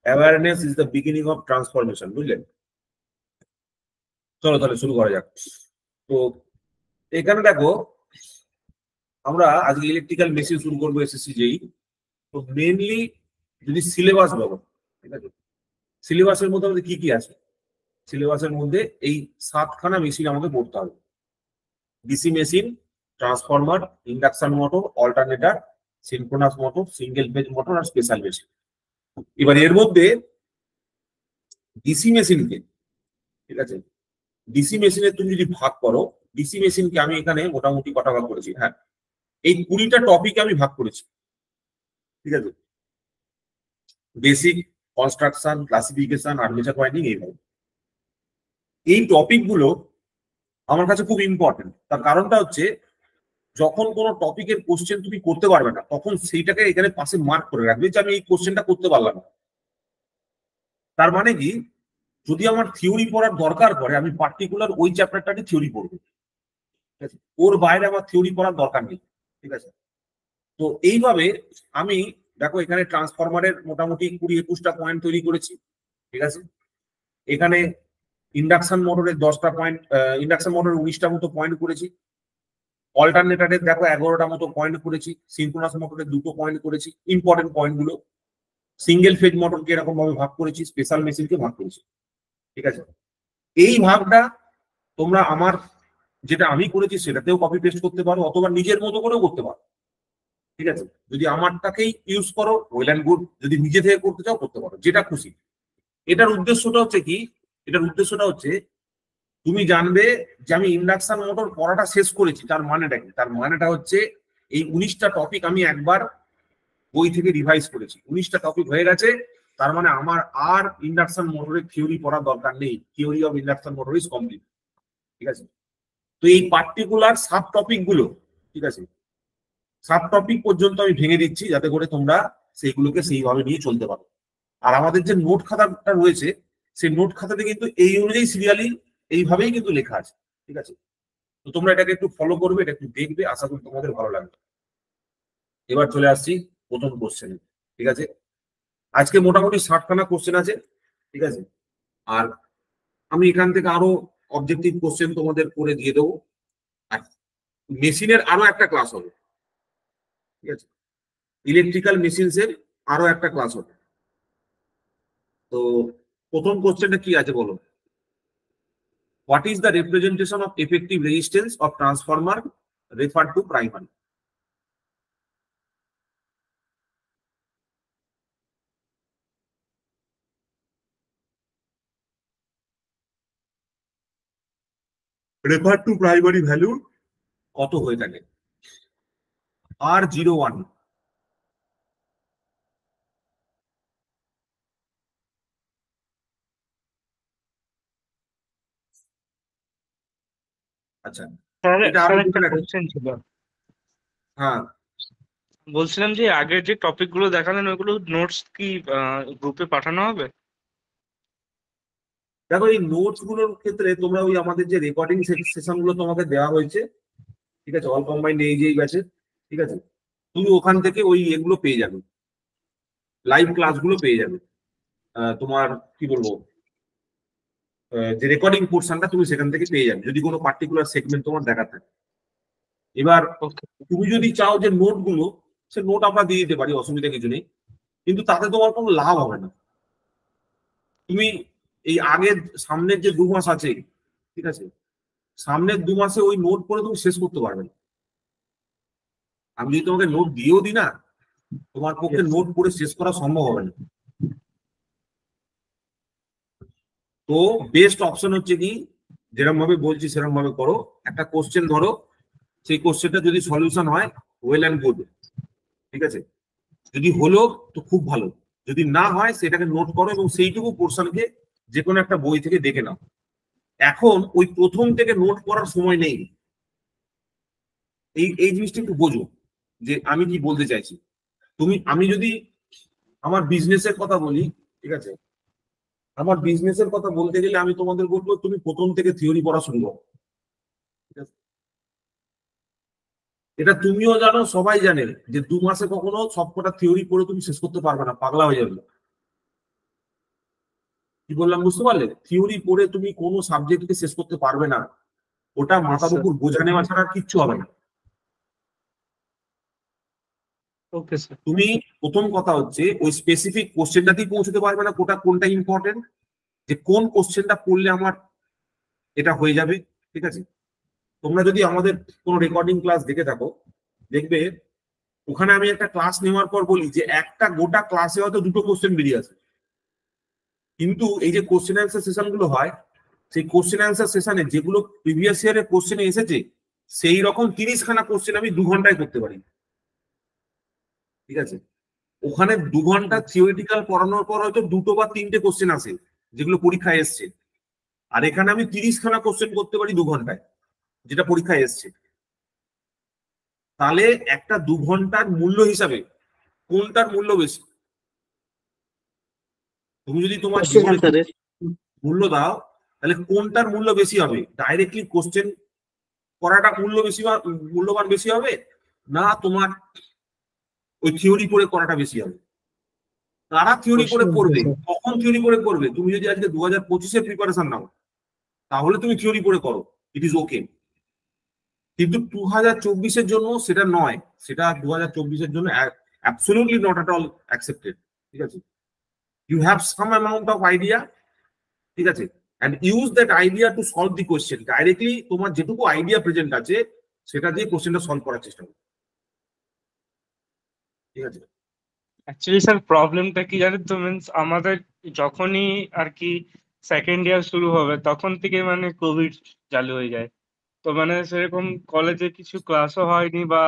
Awareness is the beginning of transformation, বুঝলেন? চলো তাহলে শুরু করা যাক। তো এখানে দেখো, আমরা আজকে ইলেকট্রিক্যাল মেশিন শুরু করবো এসএসসি যেই। তো মেনলি যদি সিলেবাস বলো, ঠিক আছে, সিলেবাসের মধ্যে আমাদের কি কি আছে? সিলেবাসের মধ্যে এই 7খানা মেশিন আমাকে পড়তে হবে: DC machine, transformer, induction motor, alternator, synchronous motor, single phase motor আর স্পেশাল মেশিন। এবার এর মধ্যে ডিসি মেশিনকে, ঠিক আছে, ডিসি মেশিনে তুমি যদি ভাগ করো, ডিসি মেশিনকে আমি এখানে মোটামুটি কটা ভাগ করেছি, হ্যাঁ, এই 20টা টপিকে আমি ভাগ করেছি, ঠিক আছে। Basic, construction, classification, armature winding, এইভাবে এই টপিক গুলো আমার কাছে খুব ইম্পর্টেন্ট। তার কারণটা হচ্ছে, যখন কোনো টপিকের কোশ্চেন তুমি করতে পারবে না, তখন সেইটাকে এখানে পাশে মার্ক করে রাখবে যে আমি এই কোশ্চেনটা করতে পারলাম না। তার মানে কি, যদি আমার থিওরি পড়ার দরকার পড়ে, আমি পার্টিকুলার ওই চ্যাপ্টারটাকে থিওরি পড়বো, ঠিক আছে, ওর বাইরে আমার থিওরি পড়ার দরকার নেই, ঠিক আছে। তো এইভাবে আমি, দেখো, এখানে ট্রান্সফরমারের মোটামুটি 20-21টা পয়েন্ট তৈরি করেছি, ঠিক আছে। এখানে ইন্ডাকশন মোটরের 10টা পয়েন্ট, ইন্ডাকশন মোটরের 19টা মতো পয়েন্ট করেছি। অল্টারনেটরের দেখো 11টা মতো পয়েন্ট করেছি। সিনক্রোনাস মোটরের 2টো পয়েন্ট করেছি, ইম্পর্টেন্ট পয়েন্ট গুলো। সিঙ্গেল ফেজ মোটরকে এরকম ভাবে ভাগ করেছি, স্পেশাল মেশিনকে ভাগ করেছি, ঠিক আছে। এই ভাগটা তোমরা আমার যেটা আমি করেছি সেটাতেও কপি পেস্ট করতে পারো, অথবা নিজের মতো করেও করতে পারো, ঠিক আছে। যদি আমারটাকেই ইউজ করো, ওয়েল অ্যান্ড গুড। যদি নিজে থেকে করতে চাও, করতে পারো, যেটা খুশি। এটার উদ্দেশ্যটা হচ্ছে কি, এটার উদ্দেশ্যটা হচ্ছে তুমি জানবে যে আমি ইন্ডাকশন মোটর পড়াটা শেষ করেছি। তার মানেটা কি? তার মানেটা হচ্ছে এই 19টা টপিক আমি একবার বই থেকে রিভাইজ করেছি, 19টা টপিক হয়ে গেছে। তার মানে আমার আর ইন্ডাকশন মোটরের থিওরি পড়ার দরকার নেই। Theory of induction motor is complete, ঠিক আছে। তো এই পার্টিকুলার সাব টপিক গুলো, ঠিক আছে, সাব টপিক পর্যন্ত আমি ভেঙে দিচ্ছি, যাতে করে তোমরা সেইগুলোকে সেইভাবে নিয়ে চলতে পারো। আর আমাদের যে নোট খাতাটা রয়েছে, সেই নোট খাতাতে কিন্তু এই অনুযায়ী সিরিয়ালি এইভাবেই কিন্তু লেখা আছে, ঠিক আছে। তো তোমরা এটাকে একটু ফলো করবে, এটা একটু দেখবে, আশা করি তোমাদের ভালো লাগবে। এবার চলে আসছি প্রথম কোশ্চেনে, ঠিক আছে। আজকে মোটামুটি 60খানা কোশ্চেন আছে, ঠিক আছে। আর আমি এখান থেকে আরো অবজেক্টিভ কোশ্চেন তোমাদের করে দিয়ে দেবো। আর মেশিনের আরো একটা ক্লাস হবে, ঠিক আছে। ইলেকট্রিক্যাল মেশিনস এর আরো একটা ক্লাস হবে। তো প্রথম কোশ্চেনটা কি আছে বলো? What is the representation of effective resistance of transformer refer to primary? Refer to primary value কত হয়ে থাকে? R01। আচ্ছা, স্যার এটা স্যার আরো একটা দেখে রাখো। কোশ্চেন ছিল। হ্যাঁ, বলছিলাম যে আগের যে টপিক গুলো দেখালেন ওইগুলো নোটস কি গ্রুপে পাঠানো হবে? দেখো, এই নোটস গুলোর ক্ষেত্রে তোমরা ওই আমাদের যে রেকর্ডিং সেশন গুলো তোমাকে দেওয়া হয়েছে, ঠিক আছে, অল কম্বাইন্ড এই যে ব্যাচে, ঠিক আছে, তুমি ওখান থেকে ওই এগুলো পেয়ে যাবে, লাইভ ক্লাসগুলো পেয়ে যাবে। তোমার কি বলবো, যে রেকর্ডিং পোর্শনটা তুমি সেখান থেকে পেয়ে যাবে, যদি কোনো পার্টিকুলার সেগমেন্ট তোমার দেখা থাকে। এবার ওকে। তুমি যদি চাও যে নোটগুলো, সে নোট আমরা দিয়ে দিতে পারি, অসুবিধা কিছু নেই। কিন্তু তাতে তোমার কোনো লাভ হবে না। তুমি এই আগের সামনের যে 2 মাস আছে, ঠিক আছে, সামনের 2 মাসে ওই নোট পড়ে তুমি শেষ করতে পারবে না। আমি যদি তোমাকে নোট দিয়েও দিই না, তোমার পক্ষে Yes. নোট পড়ে শেষ করা সম্ভব হবে না। তো বেস্ট অপশন হচ্ছে কি, যেরকম ভাবে বলছি সেরকম ভাবে করো। একটা কোশ্চেন ধরো, সেই কোশ্চেনটা যদি সলিউশন হয়, ওয়েল অ্যান্ড গুড, ঠিক আছে। যদি হলো তো খুব ভালো, যদি না হয় সেটাকে নোট করো এবং সেইটুকু পোর্শনকে যে কোনো একটা বই থেকে দেখে নাও। এখন ওই প্রথম থেকে নোট করার সময় নেই। এই এই জিনিসটা একটু বোঝো যে আমি কি বলতে চাইছি। আমি যদি আমার বিজনেসের কথা বলি, ঠিক আছে, আমার বিজনেসের কথা বলতে গেলে আমি তোমাদের বলবো তুমি প্রথম থেকে থিওরি পড়া শুরু করো, ঠিক আছে? এটা তুমিও জানো, সবাই জানে যে 2 মাসে কখনো সবকটা থিওরি পড়ে তুমি শেষ করতে পারবে না, পাগলা হয়ে যাবে। কি বললাম বুঝতে পারলে? থিওরি পড়ে তুমি কোনো সাবজেক্টকে শেষ করতে পারবে না, ওটা মাথার উপর বোঝা নেওয়া ছাড়া কিচ্ছু হবে না। Okay sir. তুমি প্রথম কথা হচ্ছে ওই স্পেসিফিক কোশ্চেনটাতেই পৌঁছতে পারবে না, কোনটা ইম্পর্টেন্ট, যে কোন কোশ্চেনটা পড়লে আমার এটা হয়ে যাবে। ঠিক আছে, তোমরা যদি আমাদের কোনো রেকর্ডিং ক্লাস দেখে থাকো, দেখবে ওখানে আমি একটা ক্লাস নেওয়ার পর বলি যে একটা গোটা ক্লাসে হয়তো দুটো কোশ্চেন বেরিয়ে আসে, কিন্তু এই যে কোশ্চেন অ্যান্সার সেশন গুলো হয়, সেই কোশ্চেন অ্যান্সার সেশনে যেগুলো প্রিভিয়াস ইয়ারের কোশ্চেনে এসেছে সেই রকম 30খানা কোশ্চেন আমি 2 ঘন্টায় করতে পারি। ঠিক আছে, ওখানে 2 ঘন্টা থিওরিটিক্যাল পড়ানোর পর হয়তো 2টো বা 3টে কোশ্চেন আসে যেগুলো পরীক্ষায় এসছে, আর এখানে আমি 30খানা কোশ্চেন করতে পারি 2 ঘন্টায়, যেটা পরীক্ষায় এসছে। তাহলে একটা 2 ঘন্টার মূল্য হিসাবে কোনটার মূল্য বেশি? তুমি যদি তোমার জীবনে মূল্য দাও তাহলে কোনটার মূল্য বেশি হবে? ডাইরেক্টলি কোশ্চেন করাটা মূল্যবান বেশি হবে, না তোমার ওই থিওরি পড়ে করাটা বেশি হবে? কারা থিওরি করে পড়বে? কখন থিওরি করে করবে? তুমি যদি আজকে 2025-এর প্রিপারেশন নাও তাহলে তুমি থিওরি করে করো, ইট ইজ ওকে। কিন্তু 2024-এর জন্য সেটা নয়, সেটা 2024-এর জন্য absolutely not at all accepted. ঠিক আছে, you have some amount of idea, ঠিক আছে, and use that idea to solve the question. Directly তোমার যেটুকু আইডিয়া প্রেজেন্ট আছে সেটা দিয়ে কোয়েশ্চেনটা সলভ করার চেষ্টা করো। ঠিক আছে, অ্যাকচুয়ালি স্যার প্রবলেমটা কি জানেন তো, মিনস আমাদের যখনই আর কি সেকেন্ড ইয়ার শুরু হবে তখন থেকে মানে কোভিড চালু হয়ে যায়, তো মানে সেরকম কলেজে কিছু ক্লাসও হয়নি, বা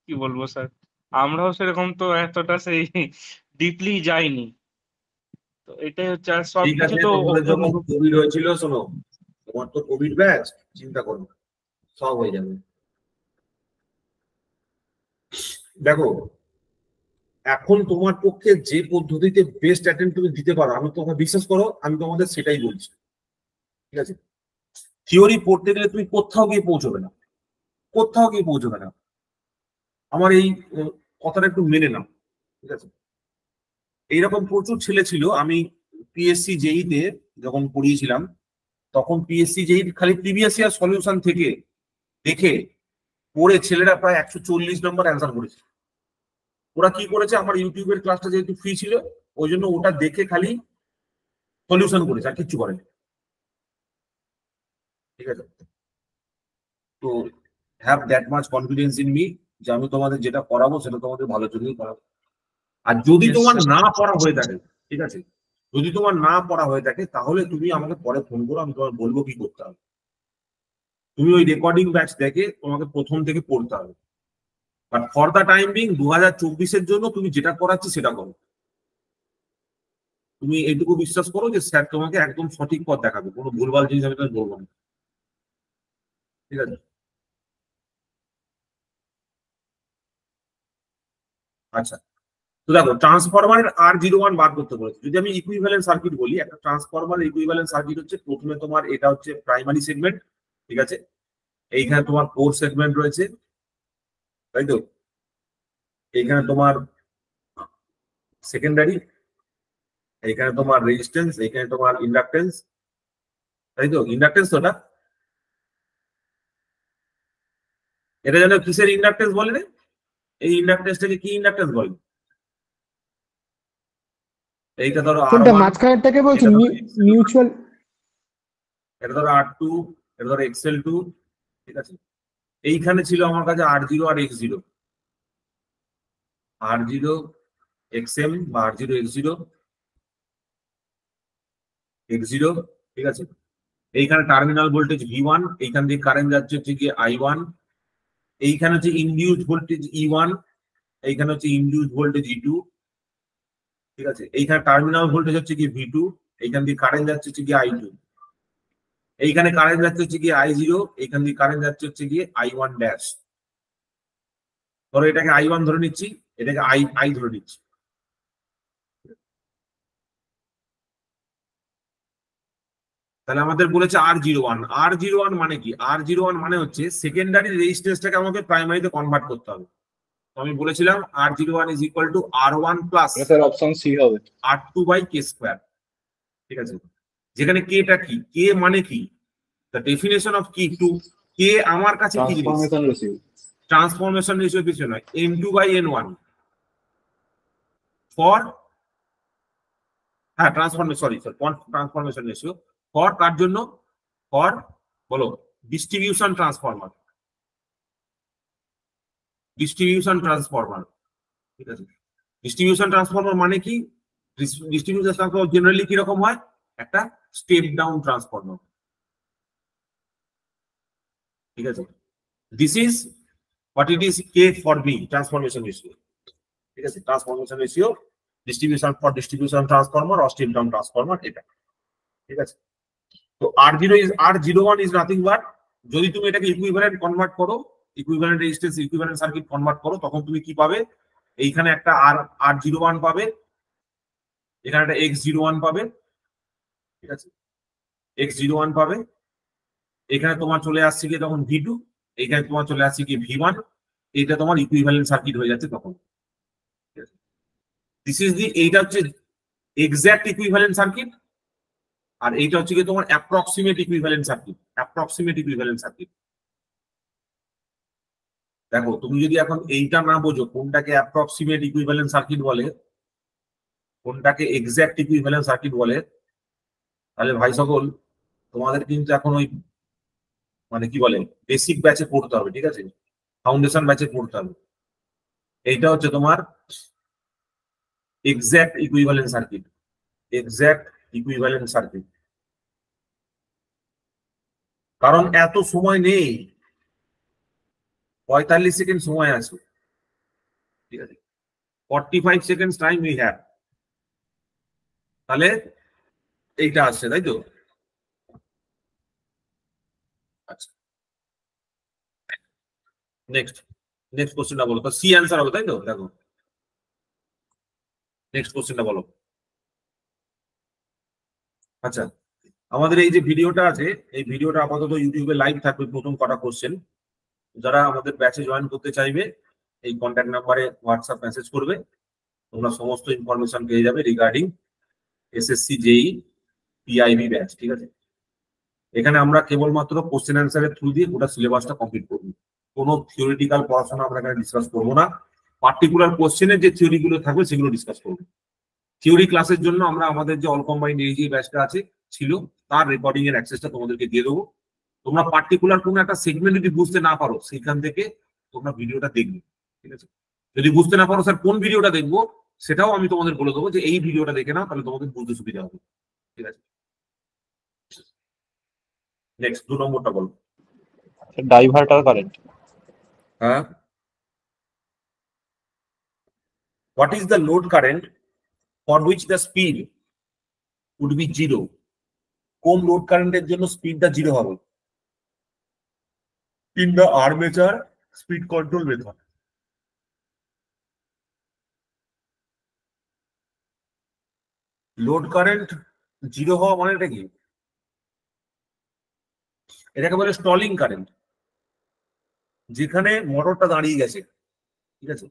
কি বলবো স্যার, আমরাও সেরকম তো এতটা সেই ডিপলি যাইনি, তো এটাই হচ্ছে। আর ঠিক সবকিছু আছে, তো তোমাদের ওপেন যখন গ্রুপ। কোভিড হয়েছিল, শোনো, তোমার তো কোভিড ব্যাচ, চিন্তা করো না, সব হয়ে যাবে। দেখো, এখন তোমার পক্ষে যে পদ্ধতিতে বেস্ট অ্যাটেম্প তুমি দিতে পারো, আমি তোমাকে বিশ্বাস করো, আমি তোমাদের সেটাই বলছি। ঠিক আছে, থিওরি পড়তে গেলে তুমি কোথাও গিয়ে পৌঁছবে না। আমার এই কথাটা একটু মেনে নাও। ঠিক আছে, এইরকম প্রচুর ছেলে ছিল, আমি পিএসসি জেইতে যখন পড়িয়েছিলাম তখন পিএসসি জেই খালি প্রিভিয়াস ইয়ার সলিউশন থেকে দেখে পড়ে ছেলেরা প্রায় 140 নম্বর অ্যান্সার করেছে। ওরা কি করেছে, আমার ইউটিউবের ক্লাসটা যেহেতু ফ্রি ছিল ওই জন্য ওটা দেখে খালি সলিউশন করেছে, আর কিচ্ছু করেনি। ঠিক আছে, তো have that much confidence in me যে আমি তোমাদের যেটা করাবো সেটা তোমাদের ভালোর জন্যই করাবো। আর যদি তোমার না পড়া হয়ে থাকে, ঠিক আছে, যদি তোমার না পড়া হয়ে থাকে তাহলে তুমি আমাকে পরে ফোন করো, আমি তোমার বলবো কি করতে হবে। তুমি ওই রেকর্ডিং ব্যাচ দেখে তোমাকে প্রথম থেকে পড়তে হবে, but for the time being 2024-এর জন্য তুমি যেটা করাচ্ছি সেটা করো। তুমি এইটুকু বিশ্বাস করো যে স্যার তোমাকে একদম সঠিক পথ দেখাবে, কোনো ভুলভাল জিনিস আমি তোমাকে বলবো না। ঠিক আছে, আচ্ছা, তো দেখো ট্রান্সফরমারের R01 বার করতে বলেছে। যদি আমি ইকুইভ্যালেন্ট সার্কিট বলি, একটা ট্রান্সফরমার ইকুইভ্যালেন্ট সার্কিট হচ্ছে, প্রথমে তোমার এটা হচ্ছে প্রাইমারি সেগমেন্ট, ঠিক আছে, এইখানে তোমার কোর সেগমেন্ট রয়েছে, তাই তো, এইখানে তোমার সেকেন্ডারি, এইখানে তোমার রেজিস্ট্যান্স, এইখানে তোমার ইন্ডাকটেন্স, তাই তো, ইন্ডাকটেন্স তো, এটা যেন কিসের ইন্ডাকটেন্স বলে রে? এই ইন্ডাকটেন্সটাকে কি ইন্ডাকটেন্স বলে? এইটা ধরো কোনটা R1, মাঝখানেরটাকে বলছেন? এটা ধরো XL1, মিউচুয়াল। এটা ধরো R2, এটা ধরো XL2, ঠিক আছে। এইখানে ছিল আমার কাছে R0 আর X0, R0 XM বা R0 X0, X0, ঠিক আছে। এইখানে টার্মিনাল ভোল্টেজ V1, এইখান দিয়ে কারেন্ট যাচ্ছে হচ্ছে কি I1, এইখানে হচ্ছে ইনডিউসড ভোল্টেজ E1, এইখানে হচ্ছে ইনডিউসড ভোল্টেজ E2, ঠিক আছে। এইখানে টার্মিনাল ভোল্টেজ হচ্ছে কি V2, এইখান দিয়ে কারেন্ট যাচ্ছে হচ্ছে কি I2, এইখানে কারেন্ট যাচ্ছে হচ্ছে কি I0, এইখান দিয়ে কারেন্ট যাচ্ছে হচ্ছে কি I1 ড্যাশ। ধরো এটাকে I1 ধরে নিচ্ছি, এটাকে I ধরে নিচ্ছি। তাহলে আমাদের বলেছে R01 মানে কি? R01 মানে হচ্ছে সেকেন্ডারি রেজিস্ট্যান্সটাকে আমাকে প্রাইমারিতে কনভার্ট করতে হবে। তো আমি বলেছিলাম R01 is equal to R1 plus sir option C হবে R2 বাই K স্কোয়ার। ঠিক আছে, যেখানে কেটা কি, কে মানে কি, দ্য ডেফিনেশন অফ কি টু, কে আমার কাছে কি জিনিস, ট্রান্সফরমেশন রেশিও। ট্রান্সফরমেশন রেশিও কিছু নয়, n2/n1 ফর, হ্যাঁ transformation, sorry transformation ratio for কার জন্য, ফর বলো ডিস্ট্রিবিউশন ট্রান্সফরমার, ডিস্ট্রিবিউশন ট্রান্সফরমার। ঠিক আছে, ডিস্ট্রিবিউশন ট্রান্সফরমার মানে কি, ডিস্ট্রিবিউশন ট্রান্সফরমার জেনারেলি কিরকম হয়, একটা স্টেপ ডাউন ট্রান্সফরমার। ঠিক আছে, this is what it is, K for B transformation ratio. ঠিক আছে, transformation ratio distribution for distribution transformer or step down transformer এটা। ঠিক আছে, তো R01 ইজ নাথিং বাট, যদি তুমি এটাকে ইকুইভ্যালেন্ট কনভার্ট করো, equivalent resistance equivalent circuit convert করো, তখন তুমি কি পাবে, এইখানে একটা R01 পাবে, এখানে একটা X01 পাবে। ঠিক আছে, X01 পাবে, এখানে তোমার চলে আসছে কি তখন V2, এখানে তোমার চলে আসছে কি V1, এটা তোমার ইকুইভ্যালেন্ট সার্কিট হয়ে যাচ্ছে তখন। দিস ইজ দি, এইটা হচ্ছে এক্সাক্ট ইকুইভ্যালেন্ট সার্কিট, আর এইটা হচ্ছে কি তোমার approximate equivalent circuit, approximate equivalent circuit. দেখো তুমি যদি এখন এইটা না বোঝো কোনটাকে অ্যাপ্রক্সিমেট ইকুইভ্যালেন্ট সার্কিট বলে, কোনটাকে এক্সাক্ট ইকুইভ্যালেন্ট সার্কিট বলে, তাহলে ভাই সকল তোমাদের কিন্তু এখন ওই মানে কি বলে বেসিক ব্যাচে পড়তে হবে। ঠিক আছে, ফাউন্ডেশন ব্যাচে পড়তে হবে। এইটা হচ্ছে তোমার exact equivalent circuit, exact equivalent circuit. কারণ এত সময় নেই, 45 সেকেন্ড সময় আছে। ঠিক আছে, 45 সেকেন্ড টাইম উই হ্যাভ, তাহলে এইটা আসছে তাই তো। আচ্ছা, নেক্সট নেক্সট কোশ্চেনটা বলো তো, সি অ্যান্সার হবে তাই তো। দেখো নেক্সট কোশ্চেনটা বলো। আচ্ছা, আমাদের এই যে ভিডিওটা আছে, এই ভিডিওটা আপাতত ইউটিউবে লাইভ থাকবে, প্রথম কটা কোশ্চেন। যারা আমাদের ব্যাচে জয়েন করতে চাইবে এই কন্ট্যাক্ট নাম্বারে হোয়াটসঅ্যাপ মেসেজ করবে, তোমরা সমস্ত ইনফরমেশন পেয়ে যাবে রিগার্ডিং এসএসসি জেই পিআইবি ব্যাচ। ঠিক আছে, এখানে আমরা কেবলমাত্র কোশ্চেন অ্যান্সারের থ্রু দিয়ে গোটা সিলেবাসটা কমপ্লিট করবো, কোনো থিওরিটিক্যাল পড়াশোনা আমরা এখানে ডিসকাস করবো না। পার্টিকুলার কোশ্চেনের যে থিওরি গুলো থাকবে সেগুলো ডিসকাস করবো। থিওরি ক্লাসের জন্য আমরা আমাদের যে অল কম্বাইন্ড এই যে ব্যাচটা আছে ছিল, তার রেকর্ডিং এর অ্যাক্সেসটা তোমাদেরকে দিয়ে দেবো। তোমরা পার্টিকুলার কোনো একটা সেগমেন্ট যদি বুঝতে না পারো, সেখান থেকে তোমরা ভিডিওটা দেখবে। ঠিক আছে, যদি বুঝতে না পারো স্যার কোন ভিডিওটা দেখবো, সেটাও আমি তোমাদের বলে দেবো যে এই ভিডিওটা দেখে নাও, তাহলে তোমাদের বুঝতে সুবিধা হবে। ঠিক আছে, নেক্সট 2 নম্বরটা বলো। Diverter current. হ্যাঁ, what is the load current for which the speed would be 0? কোন লোড কারেন্টের জন্য স্পিডটা 0 হবে? in the armature speed control method. Load current 0 হওয়া মানেটা কি? এটাকে বলে স্টলিং কারেন্ট, যেখানে মোটরটা দাঁড়িয়ে গেছে। ঠিক আছে,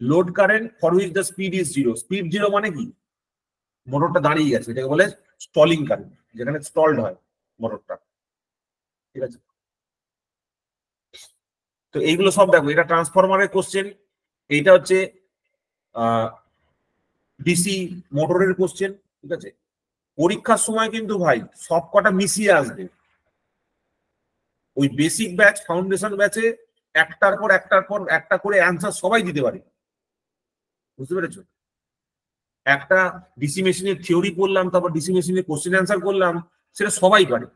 load current for which the speed is 0, speed 0 মানে কি, মোটরটা দাঁড়িয়ে গেছে, এটাকে বলে স্টলিং কারেন্ট, যেখানে স্টলড হয় মোটরটা। ঠিক আছে, তো এইগুলো সব দেখো, এটা ট্রান্সফরমারের কোশ্চেন, এইটা হচ্ছে ডিসি মোটরের কোশ্চেন। ঠিক আছে, পরীক্ষার সময় কিন্তু ভাই সব কটা মিশিয়ে আসবে। ওই বেসিক ব্যাচ ফাউন্ডেশন ব্যাচে একটার পর একটা করে অ্যান্সার সবাই দিতে পারে, বুঝতে পেরেছো? একটা ডিসি মেশিনের থিওরি পড়লাম, তারপর ডিসি মেশিনের কোশ্চেন অ্যান্সার করলাম, সেটা সবাই পারে।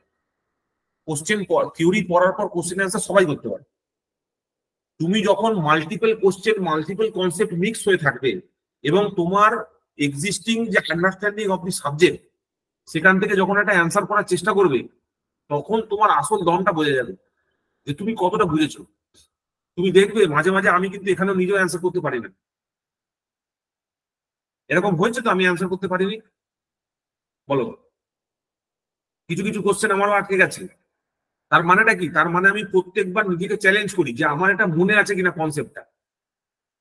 কোশ্চেন থিওরি পড়ার পর কোশ্চেন অ্যান্সার সবাই করতে পারে। তুমি যখন multiple question multiple concept mix হয়ে থাকবে এবং তোমার এক্সিস্টিং যে আন্ডারস্ট্যান্ডিং অফ দি সাবজেক্ট, সেখান থেকে যখন একটা অ্যান্সার করার চেষ্টা করবে, তখন তোমার আসল দমটা বোঝা যাবে যে তুমি কতটা বুঝেছো। তুমি দেখবে মাঝে মাঝে আমি কিন্তু এখানেও নিজেও অ্যান্সার করতে পারি না। এরকম হয়েছে তো আমি অ্যান্সার করতে পারিনি, বলো? কিছু কিছু কোশ্চেন আমারও আটকে গেছে। তার মানেটা কি? তার মানে আমি প্রত্যেকবার নিজেকে চ্যালেঞ্জ করি যে আমার এটা মনে আছে কিনা কনসেপ্টটা।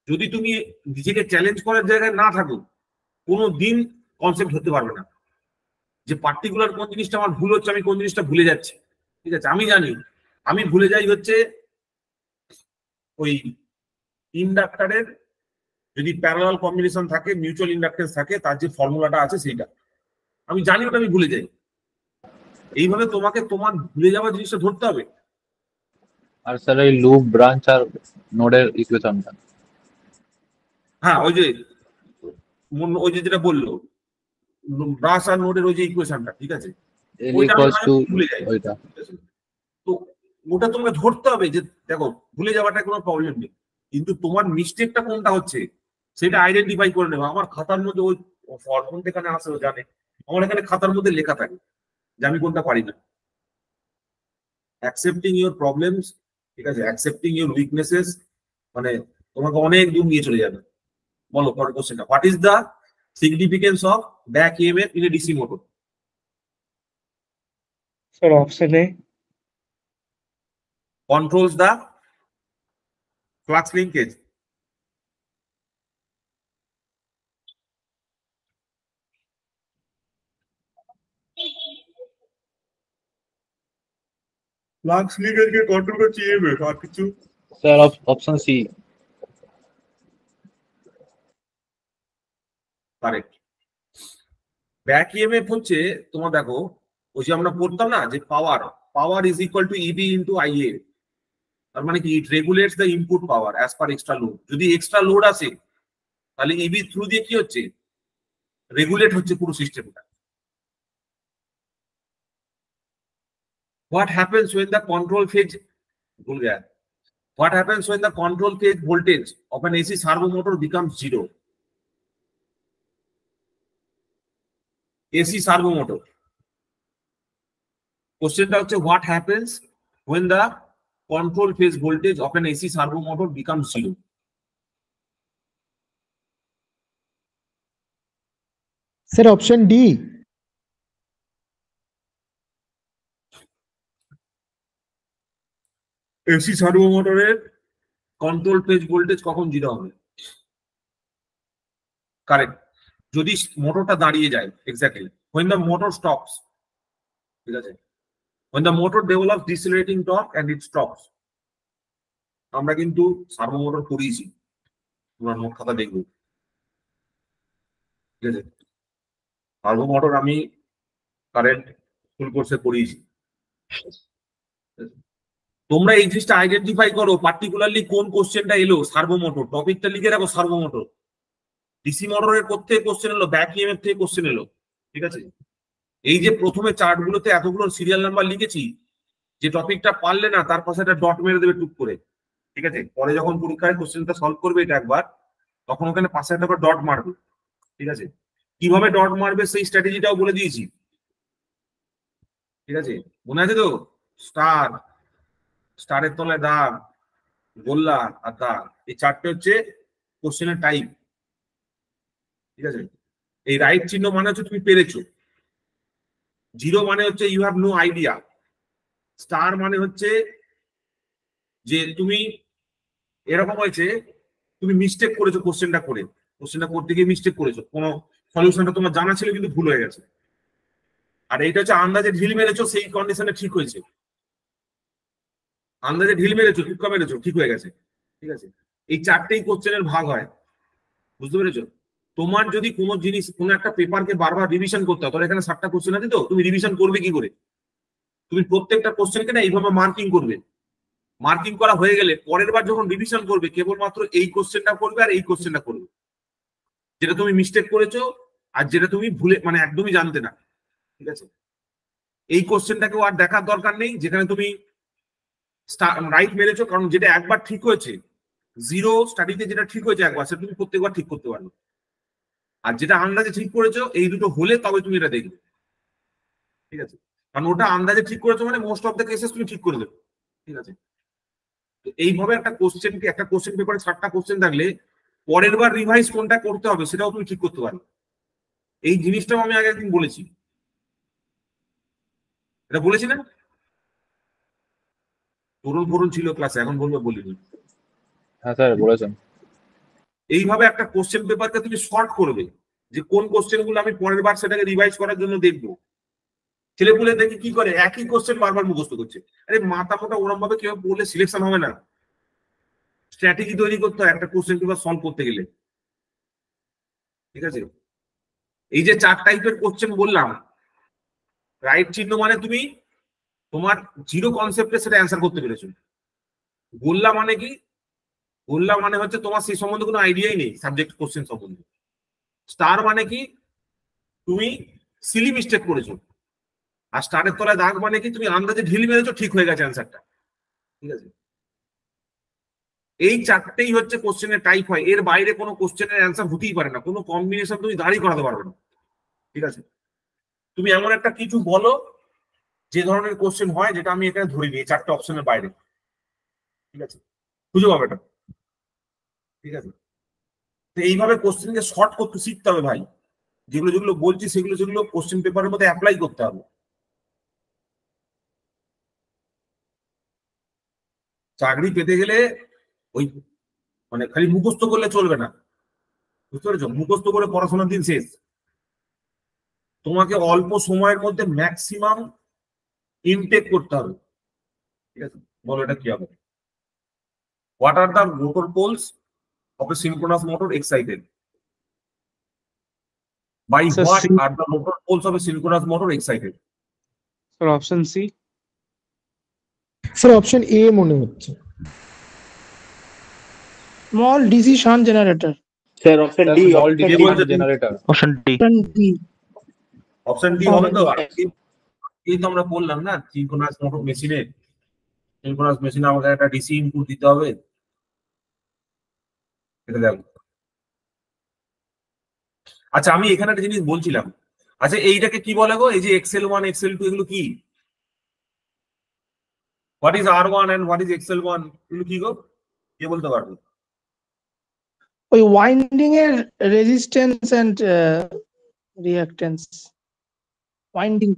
যদি তুমি নিজেকে চ্যালেঞ্জ করার জায়গায় না থাকো, কোনো দিন কনসেপ্ট হতে পারবে না। যে পার্টিকুলার কোন জিনিসটা আমার ভুল হচ্ছে, আমি কোন জিনিসটা ভুলে যাচ্ছি। ঠিক আছে, আমি জানি আমি ভুলে যাই হচ্ছে ওই ইন্ডাক্টরের যদি প্যারালাল কম্বিনেশন থাকে, মিউচুয়াল ইন্ডাকটেন্স থাকে, তার যে ফর্মুলাটা আছে সেইটা আমি জানি, ওটা আমি ভুলে যাই। এইভাবে তোমাকে তোমার ভুলে যাওয়া জিনিসটা ধরতে হবে। আর স্যার এই লুপ, ব্রাঞ্চ আর নোডের ইকুয়েশনটা, হ্যাঁ, ওই যে যেটা বললো ব্রাশ আর নোডের ওই যে ইকুয়েশনটা, ঠিক আছে, এল ওইটা আমি ইকুয়ালস টু ভুলে যাই। ওইটা। তো ওটা তোমাকে ধরতে হবে যে দেখো ভুলে যাওয়াটা কোনো প্রবলেম নেই, কিন্তু তোমার মিস্টেকটা কোনটা হচ্ছে সেটা আইডেন্টিফাই করে নেবে। আমার খাতার মধ্যে ওই ফর্মুলা এখানে আসে, ও জানে আমার এখানে খাতার মধ্যে লেখা থাকে যে আমি কোনটা পারি না। অ্যাকসেপ্টিং ইউর প্রবলেমস, ঠিক আছে, অ্যাকসেপ্টিং ইউর উইকনেসেস, মানে তোমাকে অনেক দূর নিয়ে চলে যাবে। বলো পরের কোশ্চেনটা, what is the significance of back EMF in a DC motor? Sir option A. Controls the flux linkage. Flux linkage কে কন্ট্রোল করছে ইএমএফ, আর কিছু? Sir option C. Correct. Back EMF হচ্ছে তোমার দেখো ওই যে আমরা পড়তাম না যে power is equal to EB into IA. তার মানে কি, it regulates the input power as per extra load. যদি এক্সট্রা লোড আসে তাহলে ইবি থ্রু দিয়ে কি হচ্ছে, রেগুলেট হচ্ছে পুরো সিস্টেমটা। What happens when the control phase, ভুল গয়া, what happens when the control phase voltage of an AC servo motor becomes zero? AC servo motor, কোশ্চেনটা হচ্ছে what happens when the control phase voltage of an AC servo motor becomes zero? Sir, option D. AC servo মোটরের control phase voltage কখন zero হবে? Correct, যদি মোটরটা দাঁড়িয়ে যায়। Exactly, when the motor stops, ঠিক আছে, when the motor develops decelerating torque and it stops। আমরা কিন্তু সার্ভো মোটর পড়িয়েছি, তোমরা নোট খাতা দেখবে, ঠিক আছে। সার্ভো মোটর আমি কারেন্ট ফুল কোর্সে পড়িয়েছি। তোমরা এই জিনিসটা আইডেন্টিফাই করো, পার্টিকুলারলি কোন কোশ্চেনটা এলো। সার্ভো মোটর টপিকটা লিখে রাখো, সার্ভো মোটর। ডিসি মোটরের কোত্থেকে কোশ্চেন এলো, ব্যাক ইএমএফ থেকে কোশ্চেন এলো, ঠিক আছে। এই যে প্রথমে চার্ট গুলোতে এতগুলো সিরিয়াল নাম্বার লিখেছি, যে টপিকটা পারলে না তার পাশে একটা ডট মেরে দেবে টুক করে, ঠিক আছে। পরে যখন পরীক্ষায় কোশ্চেনটা সলভ করবে এটা একবার, তখন ওখানে পাশে একটা ডট মারবে, ঠিক আছে। কিভাবে ডট মারবে সেই স্ট্র্যাটেজিটাও বলে দিয়েছি, ঠিক আছে, মনে আছে তো? স্টারের তলায় দাগ, গোল্লা আর দাগ, এই চারটে হচ্ছে কোশ্চেনের টাইপ, ঠিক আছে। এই রাইট চিহ্ন মানে হচ্ছে তুমি পেরেছো, জিরো মানে হচ্ছে you have no idea, star মানে হচ্ছে যে তুমি এরকম হয়েছে তুমি মিস্টেক করেছো, কোশ্চেনটা করতে গিয়ে মিস্টেক করেছো, কোনো সলিউশনটা তোমার জানা ছিল কিন্তু ভুল হয়ে গেছে। আর এইটা হচ্ছে আন্দাজে ঢিল মেরেছো, সেই কন্ডিশনে ঠিক হয়েছে। আন্দাজে ঢিল মেরেছো, টুকা মেরেছো, ঠিক হয়ে গেছে, ঠিক আছে। এই চারটেই কোশ্চেনের ভাগ হয়, বুঝতে পেরেছো? তোমার যদি কোনো জিনিস, কোনো একটা পেপারকে বারবার রিভিশন করতে হয়, তাহলে এখানে 7টা কোশ্চেন আছে, তো তুমি রিভিশন করবে কি করে? তুমি প্রত্যেকটা কোশ্চেনকে না এইভাবে মার্কিং করবে। মার্কিং করা হয়ে গেলে পরের বার যখন রিভিশন করবে, কেবলমাত্র এই কোশ্চেনটা করবে আর এই কোশ্চেনটা করবে, যেটা তুমি মিস্টেক করেছো আর যেটা তুমি ভুলে মানে একদমই জানতে না, ঠিক আছে। এই কোশ্চেনটাকেও আর দেখার দরকার নেই যেখানে তুমি রাইট মেরেছো, কারণ যেটা একবার ঠিক হয়েছে, জিরো স্টাডিতে যেটা ঠিক হয়েছে একবার, সেটা তুমি প্রত্যেকবার ঠিক করতে পারবে। আর যেটা আন্দাজে ঠিক করেছো, এই দুটো হলে তবে তুমি এটা দেখবে, ঠিক আছে। কারণ ওটা আন্দাজে ঠিক করেছো মানে মোস্ট অফ দ্য কেসেস তুমি ঠিক করে দেবে, ঠিক আছে। তো এইভাবে একটা কোশ্চেন পেপারে 7টা কোশ্চেন থাকলে পরের বার রিভাইজ কোনটা করতে হবে সেটাও তুমি ঠিক করতে পারবে। এই জিনিসটাও আমি আগে একদিন বলেছি, এটা বলেছি না? তরুণ ছিল ক্লাসে, এখন বলবো বলিনি। হ্যাঁ স্যার বলেছেন। এইভাবে একটা কোশ্চেন পেপারকে তুমি শর্ট করবে, যে কোন কোশ্চেন গুলো আমি পরের বার সেটাকে রিভাইজ করার জন্য দেখবো, ছেলেপুলে দেখি কি করে, একই কোশ্চেন বারবার মুখস্থ করছে। আরে মাথা মোটা ওরম ভাবে কেউ পড়লে সিলেকশন হবে না, স্ট্র্যাটেজি তৈরি করতে হয় একটা কোশ্চেন পেপার সলভ করতে গেলে। ঠিক আছে, এই যে 4 টাইপের কোশ্চেন বললাম, রাইট চিহ্ন মানে তুমি তোমার জিরো কনসেপ্টে সেটা অ্যান্সার করতে পেরেছো। গোল্লা মানে কি? গোল্লা মানে হচ্ছে তোমার সেই সম্বন্ধে কোনো আইডিয়াই নেই, সাবজেক্ট কোশ্চেন সম্বন্ধে। স্টার মানে কি? তুমি সিলি মিস্টেক করেছো। আর স্টারের তলায় দাগ মানে কি? তুমি আন্দাজে ঢিল মেরেছো, ঠিক হয়ে গেছে অ্যান্সারটা। ঠিক আছে, এই 4টেই হচ্ছে কোশ্চেনের টাইপ হয়, এর বাইরে কোনো কোশ্চেনের অ্যান্সার হতেই পারে না, কোনো কম্বিনেশন তুমি দাঁড়িয়ে করাতে পারবে না। ঠিক আছে, তুমি এমন একটা কিছু বলো যে ধরনের কোশ্চেন হয়, যেটা আমি এখানে ধরে নিই 4টে অপশনের বাইরে। ঠিক আছে, খুঁজে পাবে এটা। ঠিক আছে, তো এইভাবে কোশ্চেনকে শর্ট করতে শিখতে হবে ভাই। যেগুলো যেগুলো বলছি সেগুলো যেগুলো কোশ্চেন পেপারের মধ্যে অ্যাপ্লাই করতে হবে। চাকরি পেতে গেলে ওই মানে খালি মুখস্থ করলে চলবে না, বুঝতে পেরেছো? মুখস্থ করে পড়াশোনার দিন শেষ। তোমাকে অল্প সময়ের মধ্যে ম্যাক্সিমাম ইনটেক করতে হবে। ঠিক আছে, বলো এটা কি হবে? What are the rotor poles of a synchronous motor excited? By Sir, what C. are the rotor poles of a synchronous motor excited? Sir, option C. Sir option এ মনে হচ্ছে। Small DC shunt generator. Sir option Sir, D, small কে DC বলছে shunt generator. Option D. Option D. Option D হবে তো? এই তো আমরা বললাম না, সিনক্রোনাস মোটর মেশিনে, সিনক্রোনাস মেশিনে আমাকে একটা ডিসি ইনপুট দিতে হবে। এটা দেখো। আচ্ছা, আমি এখানে একটা জিনিস বলছিলাম। আচ্ছা, এইটাকে কি বলে গো? এই যে XL1 XL2 এগুলো কি? What is R1 and what is XL1? এগুলো কি গো? কে বলতে পারবে? ওই ওয়াইন্ডিং এর রেজিস্ট্যান্স এন্ড রিঅ্যাক্ট্যান্স। ওয়াইন্ডিং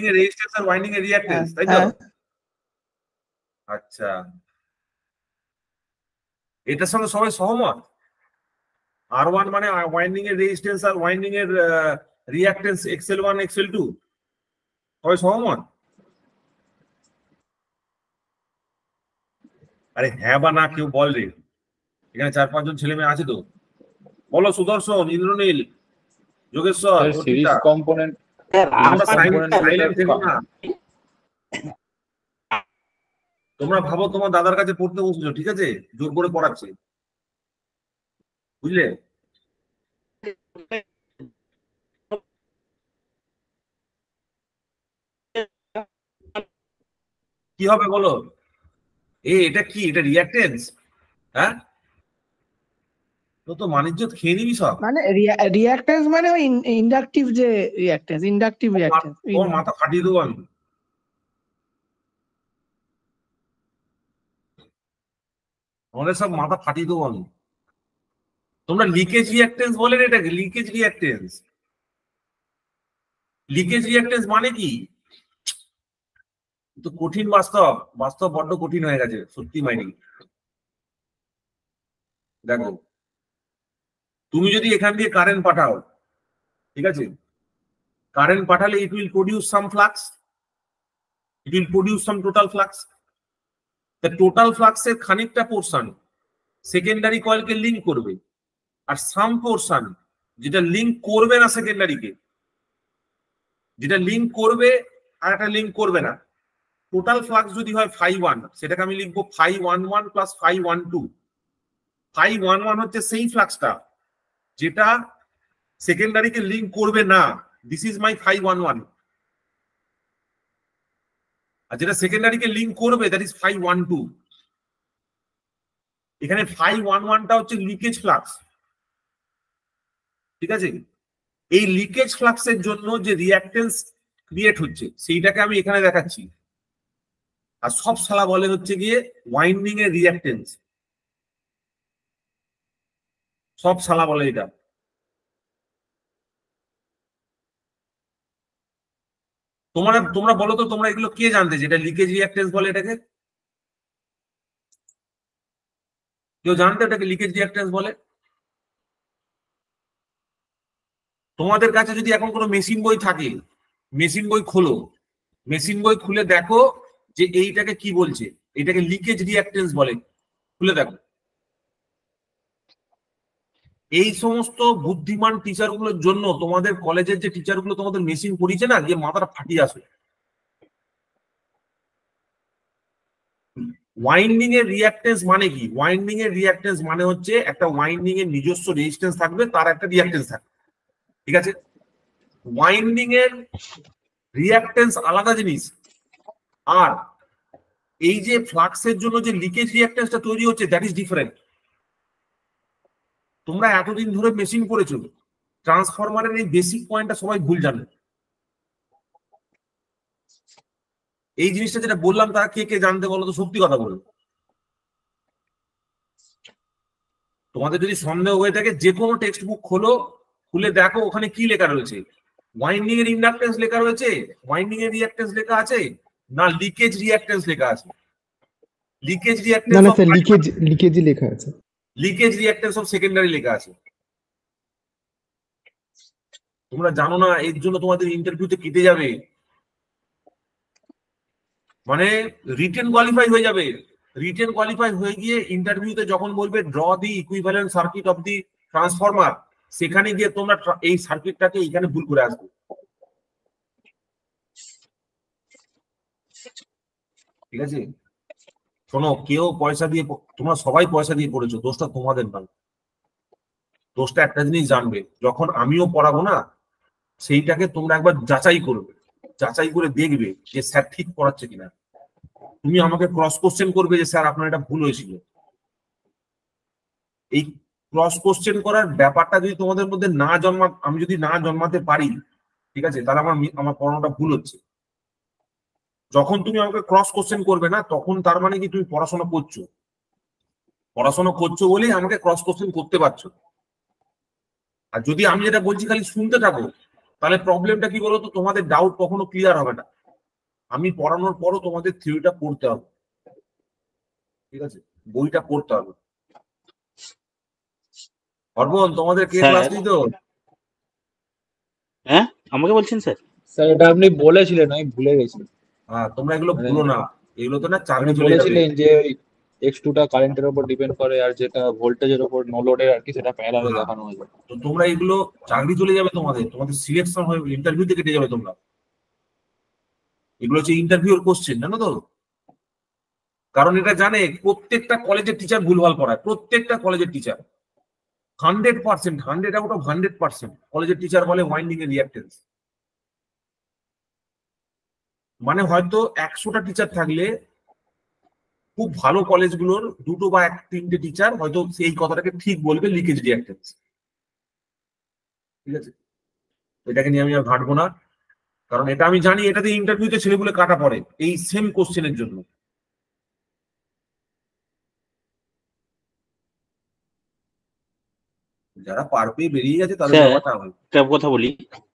এর রেজিস্ট্যান্স আর ওয়াইন্ডিং এর রিঅ্যাক্ট্যান্স, তাই তো? হ্যাঁ। আচ্ছা, এটার সঙ্গে সবাই সহমত? R1 মানে ওয়াইন্ডিং এর রেজিস্ট্যান্স আর ওয়াইন্ডিং এর রিঅ্যাক্ট্যান্স XL1 XL2, সবাই সহমত? আরে হ্যাঁ বা না কেউ বল রে। এখানে 4-5 জন ছেলে মেয়ে আছে তো, বলো। Sudarshan, Indranil, Yogeshwar, Sir, series Arpita, component. তোমরা component সাইলেন্ট থেকো sir, না। তোমরা ভাবো তোমার দাদার কাছে পড়তে বসছো, ঠিক আছে? জোর করে পড়াচ্ছে, বুঝলে? কি হবে বলো? এটা কি? এটা রিঅ্যাক্টেন্স? হ্যাঁ, তো তো বাণিজ্য খেয়ে নিবি সব। মানে রিঅ্যাক্ট্যান্স মানে ওই ইন্ডাকটিভ যে রিঅ্যাক্ট্যান্স, ইন্ডাকটিভ রিঅ্যাক্ট্যান্স। তোমার মাথা ফাটিয়ে দেবো আমি। আমাদের সব মাথা ফাটিয়ে দেবো আমি। তোমরা লিকেজ রিঅ্যাক্টেন্স বলেন এটাকে, লিকেজ রিঅ্যাক্টেন্স। লিকেজ রিঅ্যাক্টেন্স মানে কি? তো কঠিন, বাস্তব বাস্তব বড্ড কঠিন হয়ে গেছে সত্যি মাইনি। দেখো, তুমি যদি এখান দিয়ে কারেন্ট পাঠাও, ঠিক আছে, কারেন্ট পাঠালে it will produce some flux, it will produce some total flux. The total ফ্লাক্সের খানিকটা পোর্শন সেকেন্ডারি কয়েলকে লিঙ্ক করবে, আর সাম পোর্শন যেটা লিঙ্ক করবে না সেকেন্ডারিকে, যেটা লিঙ্ক করবে আর একটা লিঙ্ক করবে না। টোটাল ফ্লাক্স যদি হয় φ1, সেটাকে আমি লিখবো φ11 প্লাস φ12। φ11 হচ্ছে সেই ফ্লাক্সটা যেটা সেকেন্ডারিকে লিঙ্ক করবে না, দিস ইজ মাই φ11। আর যেটা সেকেন্ডারিকে লিঙ্ক করবে, দ্যাট ইজ φ12। এখানে φ11টা হচ্ছে লিকেজ ফ্লাক্স, ঠিক আছে? এই লিকেজ ফ্লাক্সের জন্য যে রিঅ্যাক্টেন্স ক্রিয়েট হচ্ছে সেইটাকে আমি এখানে দেখাচ্ছি। আর সব শালা বলে হচ্ছে গিয়ে ওয়াইন্ডিং এর রিঅ্যাক্টেন্স, সব শালা বলে এটা। তোমরা বলো তো, তোমরা এগুলো কে জানতে যেটা লিকেজ রিঅ্যাক্টেন্স বলে এটাকে? কেউ জানতে এটাকে লিকেজ রিঅ্যাক্টেন্স বলে? তোমাদের কাছে যদি এখন কোনো মেশিন বই থাকে, মেশিন বই খোলো, মেশিন বই খুলে দেখো যে এইটাকে কি বলছে, এটাকে লিকেজ রিঅ্যাক্টেন্স বলে, খুলে দেখো। এই সমস্ত বুদ্ধিমান টিচার গুলোর জন্য তোমাদের কলেজের যে টিচার গুলো তোমাদের মেশিন করিয়েছে না, যে মাথাটা ফাটিয়ে আসে। ওয়াইন্ডিং এর রিঅ্যাক্টেন্স মানে কি? ওয়াইন্ডিং এর রিঅ্যাক্টেন্স মানে হচ্ছে একটা ওয়াইন্ডিং এর নিজস্ব রেজিস্ট্যান্স থাকবে, তার একটা রিঅ্যাক্টেন্স থাকবে, ঠিক আছে? ওয়াইন্ডিং এর রিঅ্যাক্টেন্স আলাদা জিনিস, আর এই যে ফ্লাক্সের জন্য যে লিকেজ রিঅ্যাক্টেন্সটা তৈরি হচ্ছে, দ্যাট ইজ ডিফারেন্ট। তোমরা এতদিন ধরে মেশিন করেছো, ট্রান্সফরমারের এই বেসিক পয়েন্টটা সবাই ভুল জানে। এই জিনিসটা যেটা বললাম তারা কে কে জানতে বলো তো, সত্যি কথা বলো। তোমাদের যদি সন্দেহ হয়ে থাকে, যে কোনো টেক্সট বুক খোলো, খুলে দেখো ওখানে কি লেখা রয়েছে। ওয়াইন্ডিং এর ইন্ডাকটেন্স লেখা রয়েছে, ওয়াইন্ডিং এর রিঅ্যাক্টেন্স লেখা আছে, না লিকেজ রিঅ্যাক্টেন্স লেখা আছে? লিকেজ না রিঅ্যাক্টেন্স না অফ স্যার, লিকেজই লেখা আছে। লিকেজ রিঅ্যাক্টেন্স অফ সেকেন্ডারি লেখা আছে। তোমরা জানো না, এর জন্য তোমাদের ইন্টারভিউতে কেটে যাবে, মানে রিটেন কোয়ালিফাই হয়ে যাবে। রিটেন কোয়ালিফাই হয়ে গিয়ে ইন্টারভিউতে যখন বলবে draw the equivalent circuit of the transformer, সেখানে গিয়ে তোমরা এই সার্কিটটাকে এইখানে ভুল করে আসবে, ঠিক আছে? শোনো, কেউ পয়সা দিয়ে, তোমরা সবাই পয়সা দিয়ে পড়েছো, দোষটা তোমাদের নয়। দোষটা একটা জিনিস জানবে, যখন আমিও পড়াবো না, সেইটাকে তোমরা একবার যাচাই করবে, যাচাই করে দেখবে যে স্যার ঠিক পড়াচ্ছে কিনা। তুমি আমাকে ক্রস কোশ্চেন করবে যে স্যার আপনার এটা ভুল হয়েছিল। এই ক্রস কোশ্চেন করার ব্যাপারটা যদি তোমাদের মধ্যে আমি যদি না জন্মাতে পারি, ঠিক আছে, তাহলে আমার পড়ানোটা ভুল হচ্ছে। যখন তুমি আমাকে ক্রস কোশ্চেন করবে না, তখন তার মানে কি তুমি পড়াশোনা করছো, পড়াশোনা করছো বলেই আমাকে ক্রস কোশ্চেন করতে পারছো। আর যদি আমি যেটা বলছি খালি শুনতে থাকো, তাহলে প্রবলেমটা কি বলতো, তোমাদের ডাউট কখনো ক্লিয়ার হবে না। আমি পড়ানোর পরও তোমাদের থিওরিটা পড়তে হবে, ঠিক আছে, বইটা পড়তে হবে। হরমোহন, তোমাদের কে ক্লাস স্যার, নিত? হ্যাঁ আমাকে বলছেন স্যার? স্যার এটা আপনি বলেছিলেন, আমি ভুলে গেছি। হ্যাঁ, তোমরা এগুলো মানে ভুলো না, এগুলো তো না আপনি চাকরি চলে যাবে। বলেছিলেন যে ওই x2টা কারেন্টের উপর ডিপেন্ড করে, আর যেটা ভোল্টেজের উপর নো লোডের আর কি, সেটা প্যারালালে হ্যাঁ, দেখানো হয়েছে। তো তোমরা এগুলো চাকরি চলে যাবে, তোমাদের তোমাদের সিলেকশন হয়ে ইন্টারভিউতে কেটে যাবে তোমরা। এগুলো হচ্ছে ইন্টারভিউর কোশ্চেন, জানো তো? কারণ এটা জানে প্রত্যেকটা কলেজের টিচার ভুলভাল পড়ায়, প্রত্যেকটা কলেজের টিচার 100%, 100 কলেজের টিচার বলে ওয়াইন্ডিং এর রিঅ্যাক্টেন্স। মানে হয়তো 100টা টিচার থাকলে খুব ভালো কলেজগুলোর 2টো বা 3টে টিচার হয়তো সেই কথাটাকে ঠিক বলবে, লিকেজ রিঅ্যাক্টেন্স, ঠিক আছে? এটাকে নিয়ে আমি আর ঘাঁটবো না, কারণ এটা আমি জানি, এটাতে ইন্টারভিউতে ছেলেগুলো কাটা পড়ে এই সেম কোশ্চেনের জন্য। যারা পার পেয়ে বেরিয়ে গেছে তাদের স্যার, ব্যাপারটা হয়। একটা কথা বলি,